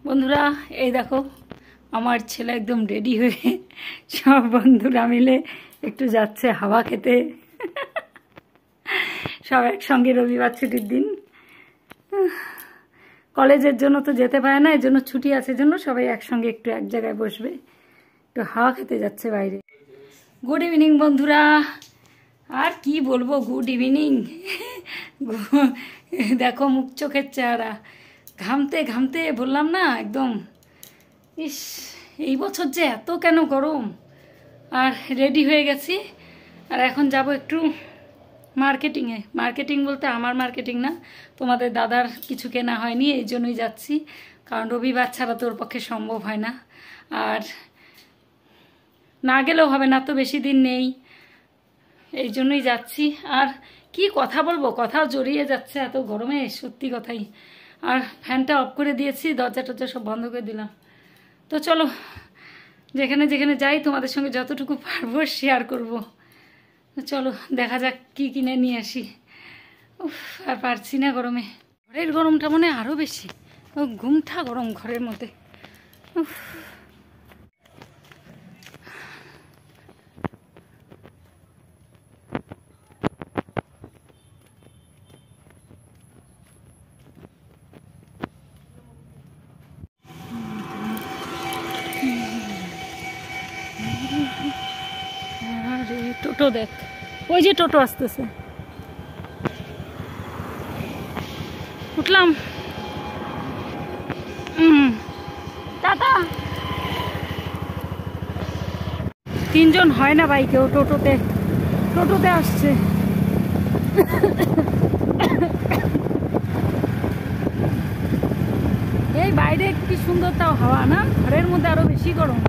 বন্ধুরা এই দেখো আমার ছেলে একদম রেডি হয়ে সব বন্ধুরা মিলে একটু যাচ্ছে হাওয়া খেতে। সব একসঙ্গে রবিবার ছুটির দিন, কলেজের জন্য তো যেতে পারে না, এর জন্য ছুটি আছে জন্য সবাই একসঙ্গে একটু এক জায়গায় বসবে, একটু হাওয়া খেতে যাচ্ছে বাইরে। গুড ইভিনিং বন্ধুরা, আর কি বলবো, গুড ইভিনিং। দেখো মুখ চোখের চেহারা, ঘামতে ঘামতে বললাম না একদম। ইস, এই বছর যে এত কেন গরম। আর রেডি হয়ে গেছি, আর এখন যাব একটু মার্কেটিংয়ে। মার্কেটিং বলতে আমার মার্কেটিং না, তোমাদের দাদার কিছু কেনা হয়নি, এই জন্যই যাচ্ছি, কারণ রবিবার ছাড়া তোর পক্ষে সম্ভব হয় না। আর না গেলেও হবে না, তো বেশি দিন নেই, এই জন্যই যাচ্ছি। আর কি কথা বলবো, কথাও জড়িয়ে যাচ্ছে এত গরমে, সত্যি কথাই। আর ফ্যানটা অফ করে দিয়েছি, দরজা টরজা সব বন্ধ করে দিলাম। তো চলো, যেখানে যেখানে যাই তোমাদের সঙ্গে যতটুকু পারবো শেয়ার করব। চলো দেখা যাক কি কিনে নিয়ে আসি। উফ, আর পারছি না গরমে। ঘরের গরমটা মনে হয় আরও বেশি, ও ঘুমটা গরম ঘরের মধ্যে। উফ, আরে টোটো দেখ, ওই যে টোটো আসতেছে, উঠলাম। টাটা। 3 জন হয় না বাইকেও, টোটোতে টোটোতে আসছে। এই বাইরে কি সুন্দর তাও হাওয়া না, ঘরের মধ্যে আরো বেশি গরম।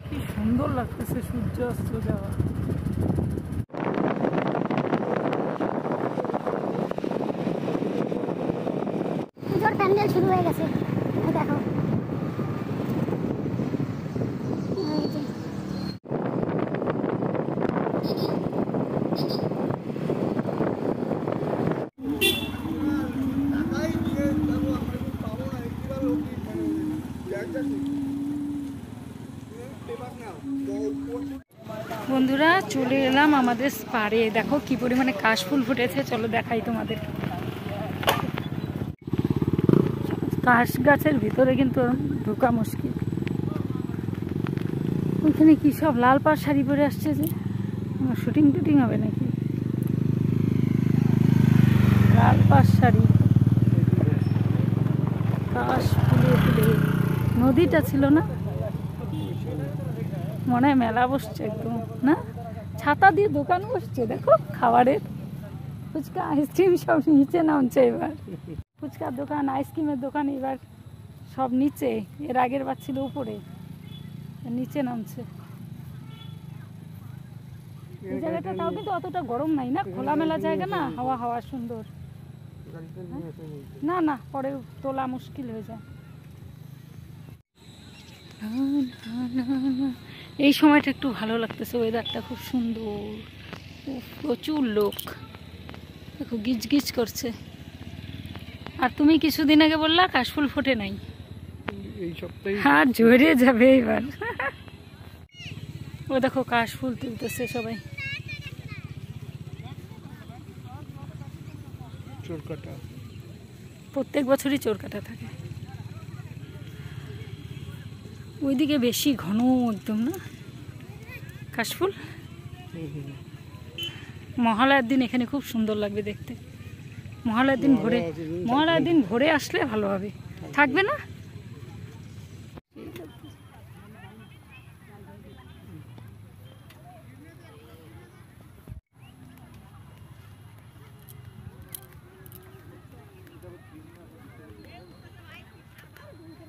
কি সুন্দর লাগতেছে সূর্য অস্ত যাওয়া। পুজোর প্যান্ডেল শুরু হয়ে গেছে, দেখো। বন্ধুরা চলে এলাম আমাদের স্পারে, দেখো কি পরিমাণে কাশফুল ফুটেছে, চলো দেখাই তোমাদের। কাশ গাছের ভিতরে কিন্তু ঢোকা মুশকিল। ওইখানে কি সব লাল পাড় শাড়ি পরে আসছে, যে শুটিং টুটিং হবে নাকি? লাল পাড় শাড়ি, কাশ ফুলে ফুলে। নদীটা ছিল না, মনে হয় মেলা বসছে একদম না, ছাতা দিয়ে দোকান বসছে দেখো খাবারের, ফুচকা আইসক্রিম সব নিচে নামছে এবার। ফুচকার দোকান, আইসক্রিমের দোকান এবার সব নিচে, এর আগের বার ছিল উপরে, নিচে নামছে। এই জায়গাটা তাও কিন্তু অতটা গরম নাই না, খোলামেলা জায়গা না, হাওয়া হাওয়া সুন্দর। না না, পরে তোলা মুশকিল হয়ে যায়। এই সময়টা একটু ভালো লাগতেছে, ওয়েদারটা খুব সুন্দর, প্রচুর লোক দেখো গিজ গিজ করছে। আর তুমি কিছুদিন আগে বললা কাশফুল ফোটে নাই, এই সপ্তাহে হ্যাঁ ঝরে যাবে এবার। ও দেখো কাশফুল তুলতেছে সবাই। চোরকাটা প্রত্যেক বছরই চোর কাটা থাকে, ওইদিকে বেশি ঘন একদম না কাশফুল। মহালয়ার দিন এখানে খুব সুন্দর লাগবে দেখতে, মহালয়ার দিন ভোরে আসলে ভালো হবে, থাকবে না?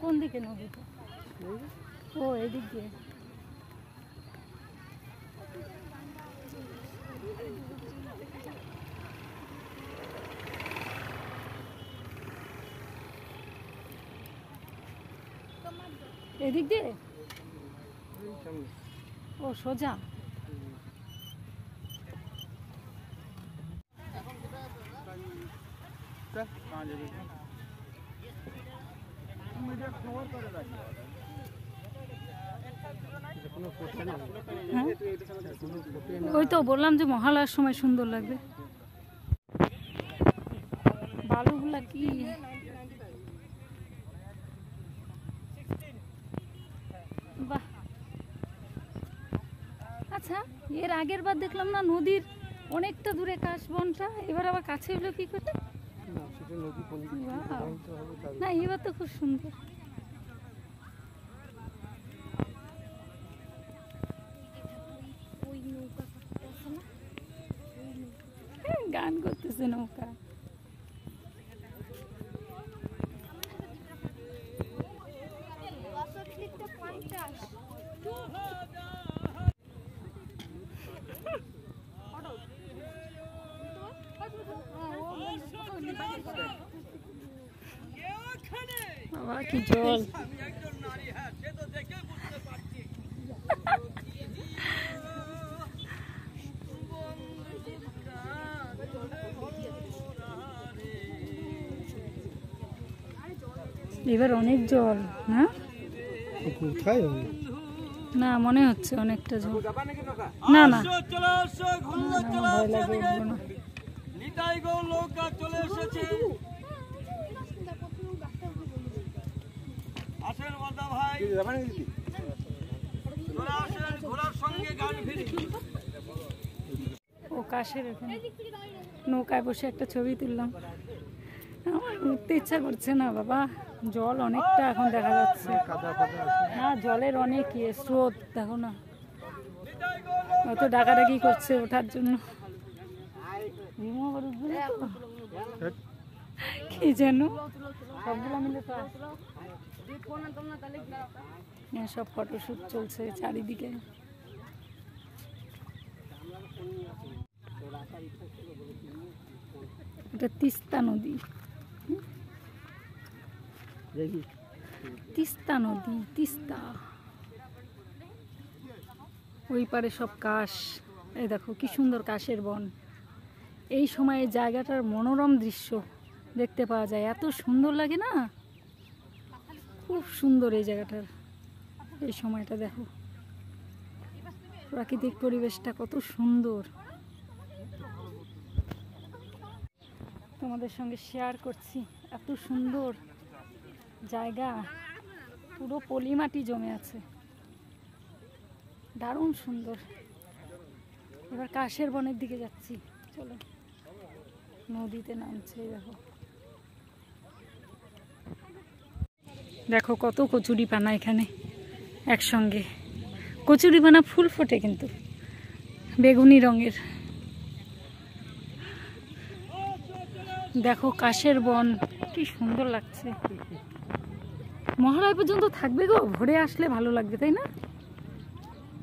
কোন দিকে নদীটা? ও এদিক দিয়ে। এদিক দিয়ে ও সোজা। হ্যাঁ? ওই তো বললাম যে মহালয়ার সময় সুন্দর লাগবে। বালুগুলা কি বাহ। আচ্ছা, এর আগের বার দেখলাম না নদীর অনেকটা দূরে কাশবনটা, এবার আবার কাছে হলো কি করে? না, এবার তো খুব সুন্দর। গান করতেছে নৌকা। বাবা কি জল! এবার অনেক জল না? কোথায় না, মনে হচ্ছে অনেকটা জল। না না, ভয় লাগে, উঠবো না। চলে এসেছে। আসেন মাতা ভাই, ঘোড়ার সঙ্গে গান ফিরি। ও কাশের এখানে নৌকায় বসে একটা ছবি তুললাম। আমার উঠতে ইচ্ছা করছে না বাবা, জল অনেকটা এখন দেখা যাচ্ছে। হ্যাঁ, জলের অনেক স্রোত, দেখো না অত ডাকাডাকি করছে ওঠার জন্য। কি যেন সবগুলো মিলে তো সব ফটোশুট চলছে চারিদিকে। এটা তিস্তা নদী, তিস্তা নদী, তিস্তা। ওই পারে সব কাশ, এই দেখো কি সুন্দর কাশের বন। এই সময় জায়গাটার মনোরম দৃশ্য দেখতে পাওয়া যায়, এত সুন্দর লাগে না, খুব সুন্দর এই জায়গাটার। এই সময়টা দেখো প্রাকৃতিক পরিবেশটা কত সুন্দর, তোমাদের সঙ্গে শেয়ার করছি। এত সুন্দর জায়গা, পুরো পলি মাটি জমে আছে, দারুণ সুন্দর। এবার কাশের বনের দিকে যাচ্ছি, চলো। নদীতে নামছে, দেখো দেখো কত কচুরি পানা এখানে একসঙ্গে। কচুরি পানা ফুল ফোটে কিন্তু বেগুনি রঙের। দেখো কাশের বন কি সুন্দর লাগছে। মহালয়া পর্যন্ত থাকবে গো, ভোরে আসলে ভালো লাগবে, তাই না?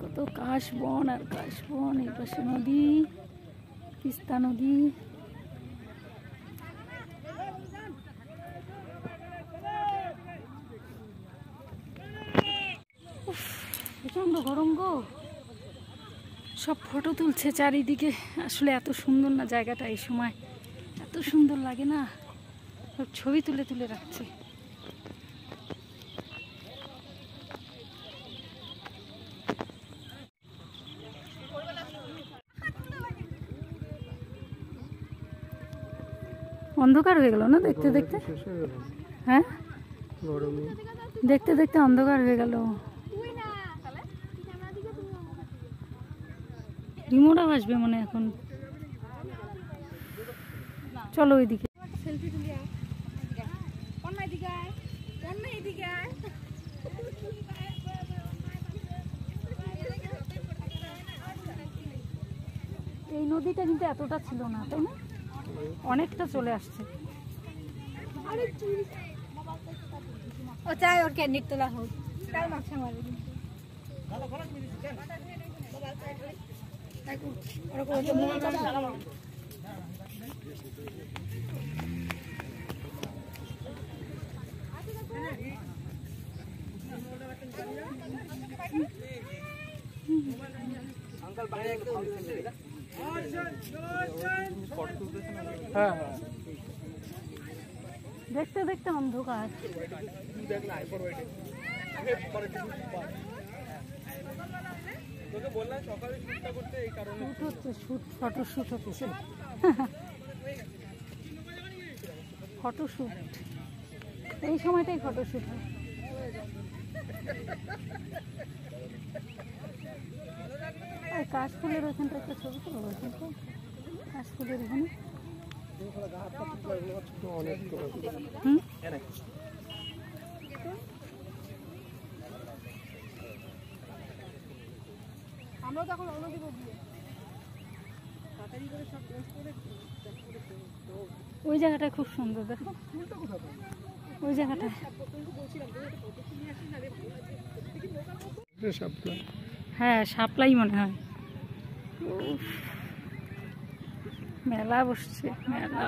কত কাশ বন আর কাশ বন। এই পাশে নদী, তিস্তা নদী। প্রচন্ড গরম গো, সব ফটো তুলছে চারিদিকে। আসলে এত সুন্দর না জায়গাটা, এই সময় এত সুন্দর লাগে না, সব ছবি তুলে তুলে রাখছে। অন্ধকার হয়ে গেল না দেখতে দেখতে? হ্যাঁ, দেখতে দেখতে অন্ধকার হয়ে গেল। রিমোটা আসবে মনে এখন। চলো ওইদিকে। এই নদীটা কিন্তু এতটা ছিল না, তাই না? অনেকটা চলে আসছে। ও চাই ওর ক্যান্ডিড তোলা হোক, তাই মাছ মারে হ্যাঁ হ্যাঁ দেখতে দেখতে অন্ধকার। তোকে বললাম সকালে শুটটা করতে, এই কারণে শুট হচ্ছে, ফটোশুট হচ্ছে। ফটোশুট এই সময়টাই ফটোশুট হয়। আর কাশফুলের ওখানটা একটা ছবি তুলবো, কাশফুলের ওখানে। অনেক হুম, আমরাও তখন রওনা দিব গিয়ে। ওই জায়গাটা খুব সুন্দর, দেখো ওই জায়গাটা। হ্যাঁ, শাপলাই মনে হয়। উফ, মেলা বসছে, মেলা।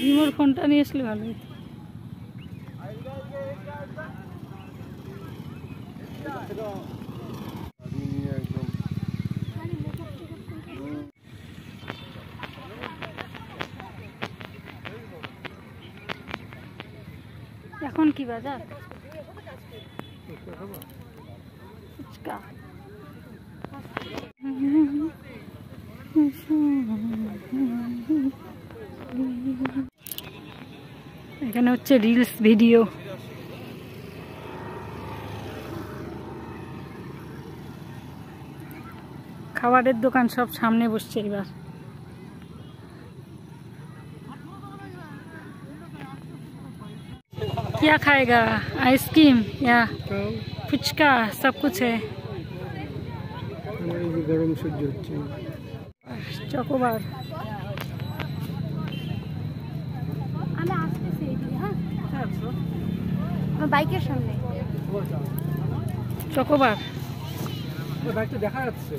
রিমোর ফোনটা নিয়ে আসলে ভালো হতো। এখন কি বাজার? ফুচকা। এখানে হচ্ছে রিলস ভিডিও। খাবারের দোকান সব সামনে বসছে এবার। क्या खाएगा? आइसक्रीम या फुचका, सब कुछ है। গরম সহ্য হচ্ছে। চকোবার। আমি আসতেছি এইদিকে, হ্যাঁ আমার বাইকের সামনে। চকোবার বাইকটা দেখা যাচ্ছে।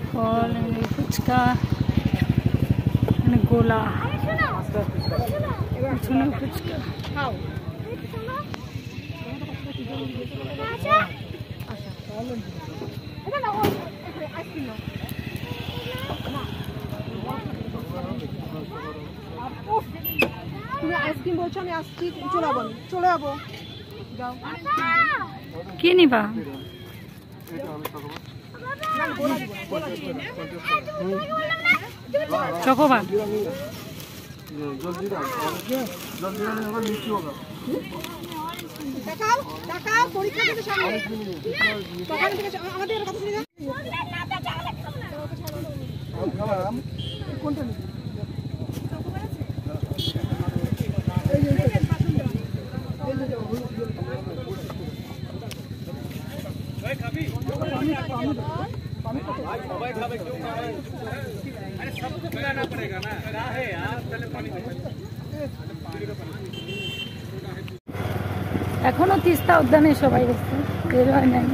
ফল, ফুচকা, গোলা, পিছনে ফুচকা। তুমি আইসক্রিম বলছো, আমি আসছি, চলে যাবো, চলে যাবো। যাও, কি নিবা? চকোবার। দেখাও দেখাও, পরীক্ষা থেকে সামনে আমাদের কথা শুনে যাও। কোনটা নিবি? সবাই খাবে, কেউ খাবে। আরে সবको खिलाना पड़ेगा ना, क्या है यार, पहले पानी এখনো তিস্তা উদ্যানে সবাই গেছে, বের হয় নাই।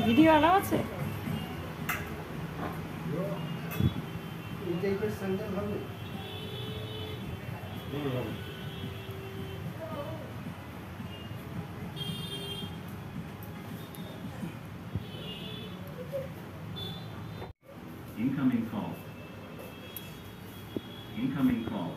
ভিডিও আলাও আছে। Incoming call. Incoming call.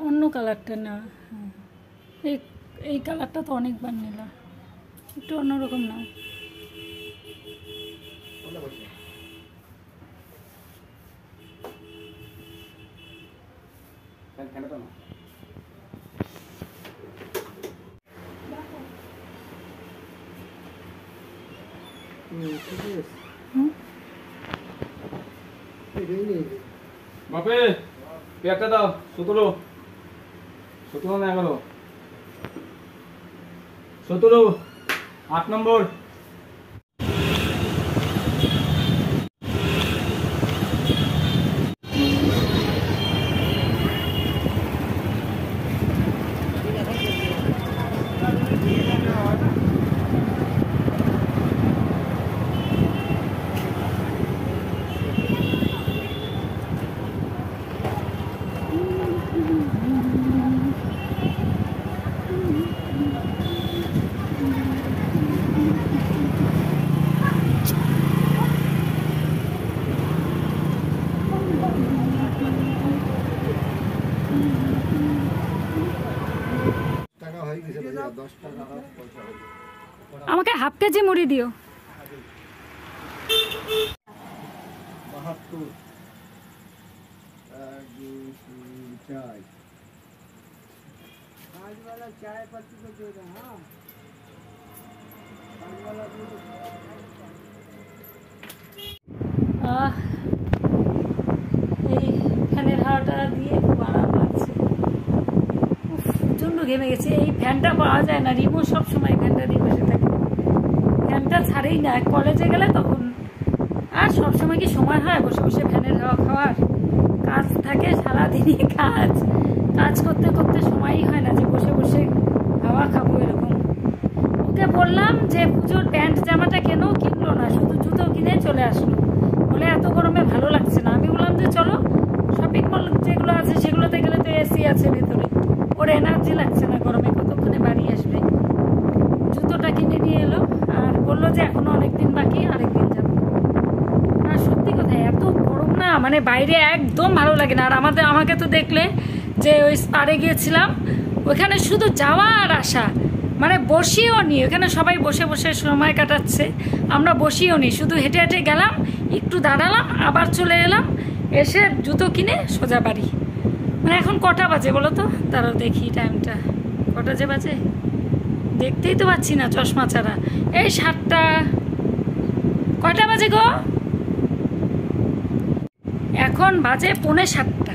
অন্য কালারটা না। এই এই কালারটা তো অনেকবার নিলাম, একটু অন্যরকম নাও। বাপে পেয়ারটা দাও, 17 না 11, 17, 8 নম্বর। আমাকে হাফ কেজি মুড়ি দিও। 72, 1, 2, 3, 4। आज वाला चाय पत्ती को दे दो। हाँ, आज वाला दे दो। এই ফ্যানের হাওয়াটা দিয়ে খুব আরাম লাগছে। প্রচণ্ড ঘেমে গেছে। এই ফ্যানটা পাওয়া যায় না, রিমো সবসময় ফ্যানটা দিয়ে বসে থাকে, ফ্যানটা ছাড়েই না। কলেজে গেলে তখন আর সবসময় কি সময় হয় বসে বসে ফ্যানের হাওয়া খাওয়ার? কাজ থাকে সারাদিনই, কাজ করতে করতে সময়ই হয় না যে বসে বসে হাওয়া খাবো এরকম। ওকে বললাম যে পুজোর প্যান্ট জামাটা কেন, কিনলো না, শুধু জুতো কিনে চলে আসলো। বলে এত গরমে ভালো লাগছে না। আমি বললাম যে চলো শপিং মল যেগুলো আছে সেগুলোতে গেলে তো এসি আছে ভেতরে, ওর এনার্জি লাগছে না গরমে, কতক্ষণে বাড়ি আসবে। জুতোটা কিনে নিয়ে এলো আর বললো যে এখনো অনেকদিন বাকি, আরেকদিন যাবো। আর সত্যি কথা এত গরম না, মানে বাইরে একদম ভালো লাগে না। আর আমাকে তো দেখলে যে ওই স্পারে গিয়েছিলাম, ওখানে শুধু যাওয়া আর আসা, মানে বসিও নি। ওখানে সবাই বসে বসে সময় কাটাচ্ছে, আমরা বসিও নি, শুধু হেঁটে হেঁটে গেলাম, একটু দাঁড়ালাম, আবার চলে এলাম, এসে জুতো কিনে সোজা বাড়ি। মানে এখন কটা বাজে বলো তো? তারাও দেখি টাইমটা, কটা যে বাজে দেখতেই তো পাচ্ছি না চশমা ছাড়া। এই 7টা, কয়টা বাজে গো? এখন বাজে 6:45।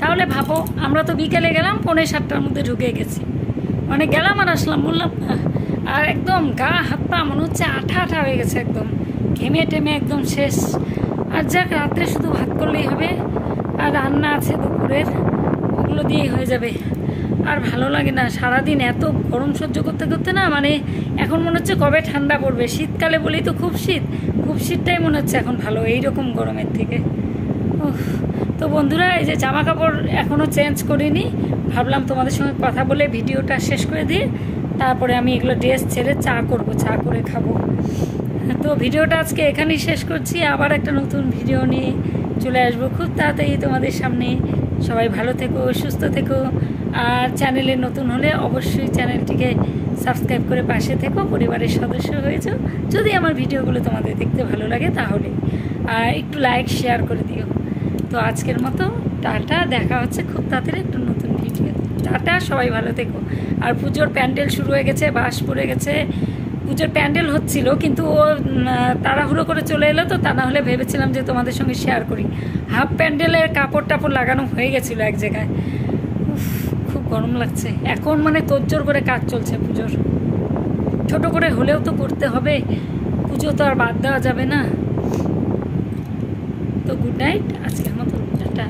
তাহলে ভাবো, আমরা তো বিকেলে গেলাম, 6:45টার মধ্যে ঢুকে গেছি। মানে গেলাম আর আসলাম, বললাম না। আর একদম গা হাত পা মনে হচ্ছে আঠা আঠা হয়ে গেছে, একদম ঘেমে টেমে একদম শেষ। আর যাক, রাত্রে শুধু ভাত করলেই হবে, আর রান্না আছে দুপুরের, ওগুলো দিয়েই হয়ে যাবে। আর ভালো লাগে না, সারাদিন এত গরম সহ্য করতে করতে না, মানে এখন মনে হচ্ছে কবে ঠান্ডা পড়বে। শীতকালে বলেই তো খুব শীতটাই মনে হচ্ছে এখন ভালো এইরকম গরমের থেকে। তো বন্ধুরা, এই যে জামা কাপড় এখনও চেঞ্জ করিনি, ভাবলাম তোমাদের সঙ্গে কথা বলে ভিডিওটা শেষ করে দিয়ে তারপরে আমি এগুলো ড্রেস ছেড়ে চা করব, চা করে খাবো। তো ভিডিওটা আজকে এখানেই শেষ করছি, আবার একটা নতুন ভিডিও নিয়ে চলে আসবো খুব তাড়াতাড়ি তোমাদের সামনে। সবাই ভালো থেকো, সুস্থ থেকো। আর চ্যানেলে নতুন হলে অবশ্যই চ্যানেলটিকে সাবস্ক্রাইব করে পাশে থেকো, পরিবারের সদস্য হয়ে যাও যদি আমার ভিডিওগুলো তোমাদের দেখতে ভালো লাগে তাহলে। আর একটু লাইক শেয়ার করে দিও। তো আজকের মতো টাটা, দেখা হচ্ছে খুব তাড়াতাড়ি একটা নতুন ভিডিও। টাটা, সবাই ভালো থেকো। আর পুজোর প্যান্ডেল শুরু হয়ে গেছে, বাস পড়ে গেছে। পুজোর প্যান্ডেল হচ্ছিল কিন্তু ও তাড়াহুড়ো করে চলে এলো, তো তা না হলে ভেবেছিলাম যে তোমাদের সঙ্গে শেয়ার করি। হাফ প্যান্ডেলের কাপড় টাপড় লাগানো হয়ে গেছিলো এক জায়গায়। খুব গরম লাগছে এখন, মানে তোড়জোড় করে কাজ চলছে পুজোর। ছোট করে হলেও তো করতে হবে, পুজো তো আর বাদ দেওয়া যাবে না। তো গুড নাইট, আজকের মতো টাটা।